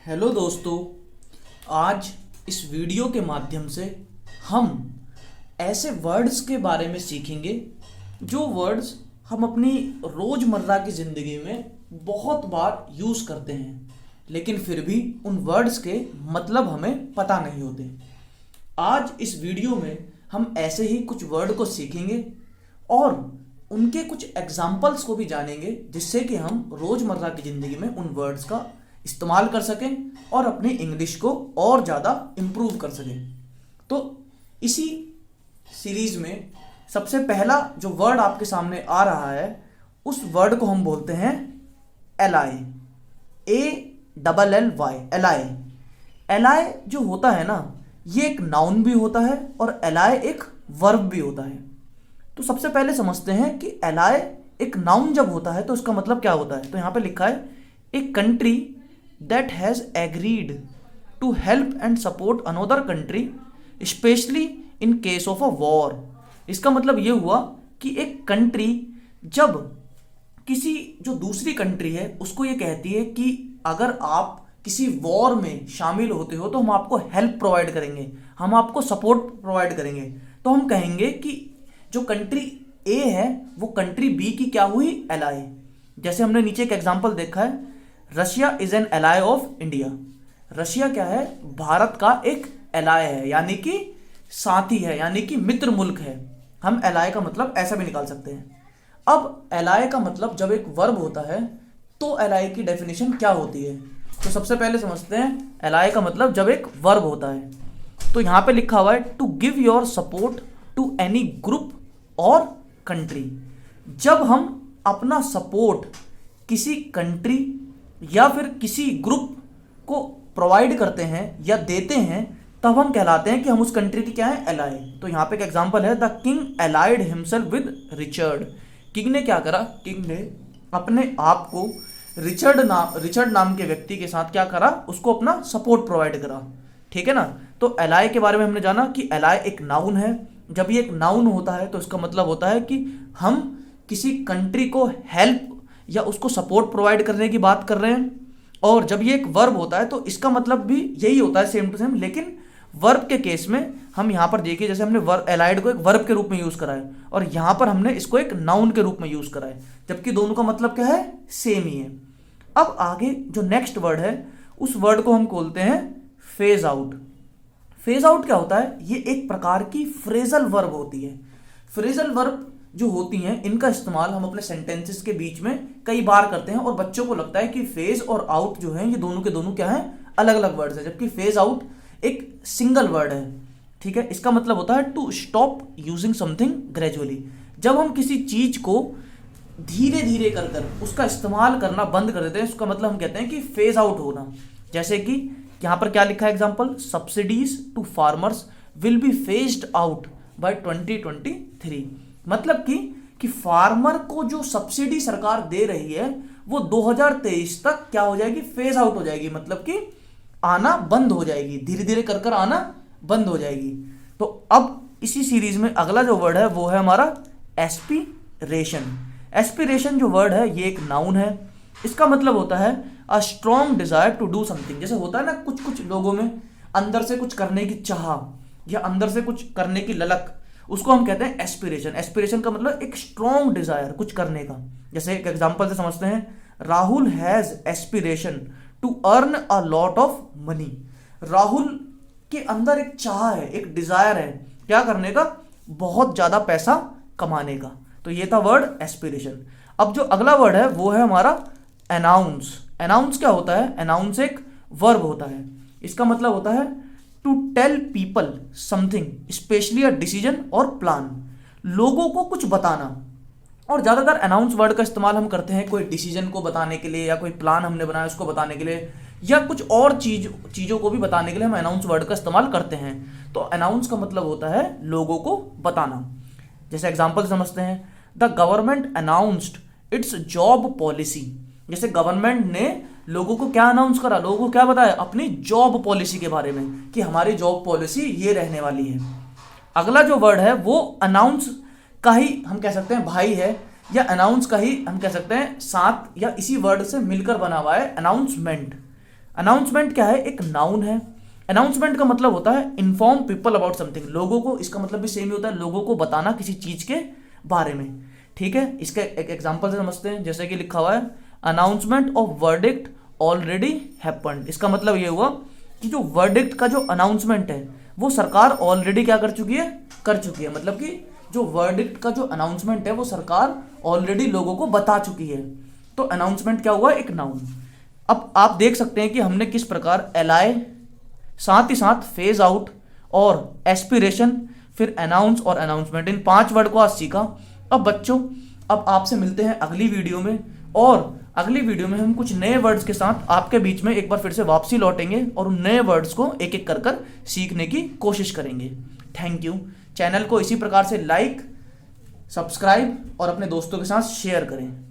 Hello दोस्तों, आज इस वीडियो के माध्यम से हम ऐसे वर्ड्स के बारे में सीखेंगे जो वर्ड्स हम अपनी रोज़मर्रा की ज़िंदगी में बहुत बार यूज़ करते हैं, लेकिन फिर भी उन वर्ड्स के मतलब हमें पता नहीं होते। आज इस वीडियो में हम ऐसे ही कुछ वर्ड को सीखेंगे और उनके कुछ एग्जाम्पल्स को भी जानेंगे, जिससे कि हम रोज़मर्रा की ज़िंदगी में उन वर्ड्स का इस्तेमाल कर सकें और अपनी इंग्लिश को और ज़्यादा इम्प्रूव कर सकें। तो इसी सीरीज़ में सबसे पहला जो वर्ड आपके सामने आ रहा है, उस वर्ड को हम बोलते हैं एलाई। ALLY, ally. एलाई जो होता है ना, ये एक नाउन भी होता है और एलाई एक वर्ब भी होता है। तो सबसे पहले समझते हैं कि एलाई एक नाउन जब होता है तो इसका मतलब क्या होता है। तो यहाँ पे लिखा है a country that has agreed to help and support another country especially in case of a war। इसका मतलब ये हुआ कि एक कंट्री जब किसी जो दूसरी कंट्री है उसको ये कहती है कि अगर आप किसी वॉर में शामिल होते हो तो हम आपको हेल्प प्रोवाइड करेंगे, हम आपको सपोर्ट प्रोवाइड करेंगे, तो हम कहेंगे कि जो कंट्री ए है वो कंट्री बी की क्या हुई, एलाई। जैसे हमने नीचे एक एग्जांपल देखा है, Russia is an ally of India. Russia क्या है, भारत का एक एलाई है, यानी कि साथी है, यानी कि मित्र मुल्क है। हम एलाई का मतलब ऐसा भी निकाल सकते हैं। अब एलाई का मतलब जब एक वर्ब होता है तो एलाई की डेफिनेशन क्या होती है। तो सबसे पहले समझते हैं एलाई का मतलब जब एक वर्ब होता है। तो यहां पे लिखा हुआ है to give your support to any group और कंट्री। जब हम अपना सपोर्ट किसी कंट्री या फिर किसी ग्रुप को प्रोवाइड करते हैं या देते हैं, तब हम कहलाते हैं कि हम उस कंट्री की क्या है, एलाई। तो यहाँ पे एक एग्जांपल है, the king allied himself with Richard. King ने क्या करा, किंग ने अपने आप को रिचर्ड नाम के व्यक्ति के साथ क्या करा, उसको अपना सपोर्ट प्रोवाइड करा। ठीक है ना। तो एलाई के बारे में हमने जाना कि एलाई एक नाउन है। जब ये एक नाउन होता है तो इसका मतलब होता है कि हम किसी कंट्री को हेल्प या उसको सपोर्ट प्रोवाइड करने की बात कर रहे हैं। और जब ये एक वर्ब होता है तो इसका मतलब भी यही होता है, सेम टू सेम। लेकिन वर्ब के केस में हम यहाँ पर देखिए, जैसे हमने एलाइड को एक वर्ब के रूप में यूज करा है और यहाँ पर हमने इसको एक नाउन के रूप में यूज करा है, जबकि दोनों का मतलब क्या है, सेम ही है। अब आगे जो नेक्स्ट वर्ड है, उस वर्ड को हम बोलते हैं फेज आउट। फेज आउट क्या होता है, ये एक प्रकार की फ्रेजल वर्ब होती है। फ्रेजल वर्ब जो होती हैं, इनका इस्तेमाल हम अपने सेंटेंसेस के बीच में कई बार करते हैं और बच्चों को लगता है कि फेज और आउट जो है ये दोनों के दोनों क्या है, अलग अलग वर्ड्स हैं, जबकि फेज आउट एक सिंगल वर्ड है। ठीक है। इसका मतलब होता है to stop using something gradually. जब हम किसी चीज को धीरे धीरे कर उसका इस्तेमाल करना बंद कर देते हैं, उसका मतलब हम कहते हैं कि फेज आउट होना। जैसे कि यहाँ पर क्या लिखा है example, subsidies to farmers will be phased out by 2023। मतलब कि फार्मर को जो सब्सिडी सरकार दे रही है वो 2023 तक क्या हो जाएगी, फेज आउट हो जाएगी। मतलब कि आना बंद हो जाएगी, धीरे धीरे कर आना बंद हो जाएगी। तो अब इसी सीरीज में अगला जो वर्ड है वो है हमारा एस्पिरेशन। एस्पिरेशन जो वर्ड है ये एक नाउन है। इसका मतलब होता है a strong desire to do something. जैसे होता है ना, कुछ कुछ लोगों में अंदर से कुछ करने की चाह या अंदर से कुछ करने की ललक, उसको हम कहते हैं एस्पिरेशन। एस्पिरेशन का मतलब एक स्ट्रॉन्ग डिजायर कुछ करने का। जैसे एक एग्जांपल से समझते हैं, Rahul has aspiration to earn a lot of money. Rahul के अंदर एक चाह है, एक डिजायर है, क्या करने का, बहुत ज्यादा पैसा कमाने का। तो ये था वर्ड एस्पिरेशन। अब जो अगला वर्ड है वो है हमारा अनाउंस। अनाउंस क्या होता है, अनाउंस एक वर्ब होता है। इसका मतलब होता है to tell people something, specially a decision और प्लान। लोगों को कुछ बताना। और ज़्यादातर अनाउंस वर्ड का इस्तेमाल हम करते हैं कोई डिसीजन को बताने के लिए, या कोई प्लान हमने बनाया उसको बताने के लिए, या कुछ और चीज़ों को भी बताने के लिए हम अनाउंस वर्ड का इस्तेमाल करते हैं। तो अनाउंस का मतलब होता है लोगों को बताना। जैसे एग्जाम्पल समझते हैं, the government announced it's job policy. जैसे गवर्नमेंट ने लोगों को क्या अनाउंस करा, लोगों को क्या बताया, अपनी जॉब पॉलिसी के बारे में कि हमारी जॉब पॉलिसी ये रहने वाली है। अगला जो वर्ड है वो अनाउंस का ही हम कह सकते हैं भाई है, या अनाउंस का ही हम कह सकते हैं साथ या इसी वर्ड से मिलकर बना हुआ है, अनाउंसमेंट। अनाउंसमेंट क्या है, एक नाउन है। अनाउंसमेंट का मतलब होता है इन्फॉर्म पीपल अबाउट समथिंग, लोगों को, इसका मतलब भी सेम ही होता है, लोगों को बताना किसी चीज के बारे में। ठीक है, इसके एक एग्जांपल से समझते हैं, जैसे कि लिखा हुआ है announcement of verdict already happened. इसका मतलब ये हुआ कि जो वर्डिक्ट का जो अनाउंसमेंट है वो सरकार ऑलरेडी क्या कर चुकी है, कर चुकी है। मतलब कि जो वर्डिक्ट का जो अनाउंसमेंट है वो सरकार ऑलरेडी लोगों को बता चुकी है। तो अनाउंसमेंट क्या हुआ, एक नाउन। अब आप देख सकते हैं कि हमने किस प्रकार एलाय, साथ ही साथ फेज आउट और एस्पिरेशन, फिर अनाउंस और अनाउंसमेंट, इन 5 वर्ड को आज सीखा। अब बच्चों, अब आपसे मिलते हैं अगली वीडियो में, और अगली वीडियो में हम कुछ नए वर्ड्स के साथ आपके बीच में एक बार फिर से वापसी लौटेंगे और उन नए वर्ड्स को एक एक कर कर सीखने की कोशिश करेंगे। Thank you. चैनल को इसी प्रकार से लाइक, सब्सक्राइब और अपने दोस्तों के साथ शेयर करें।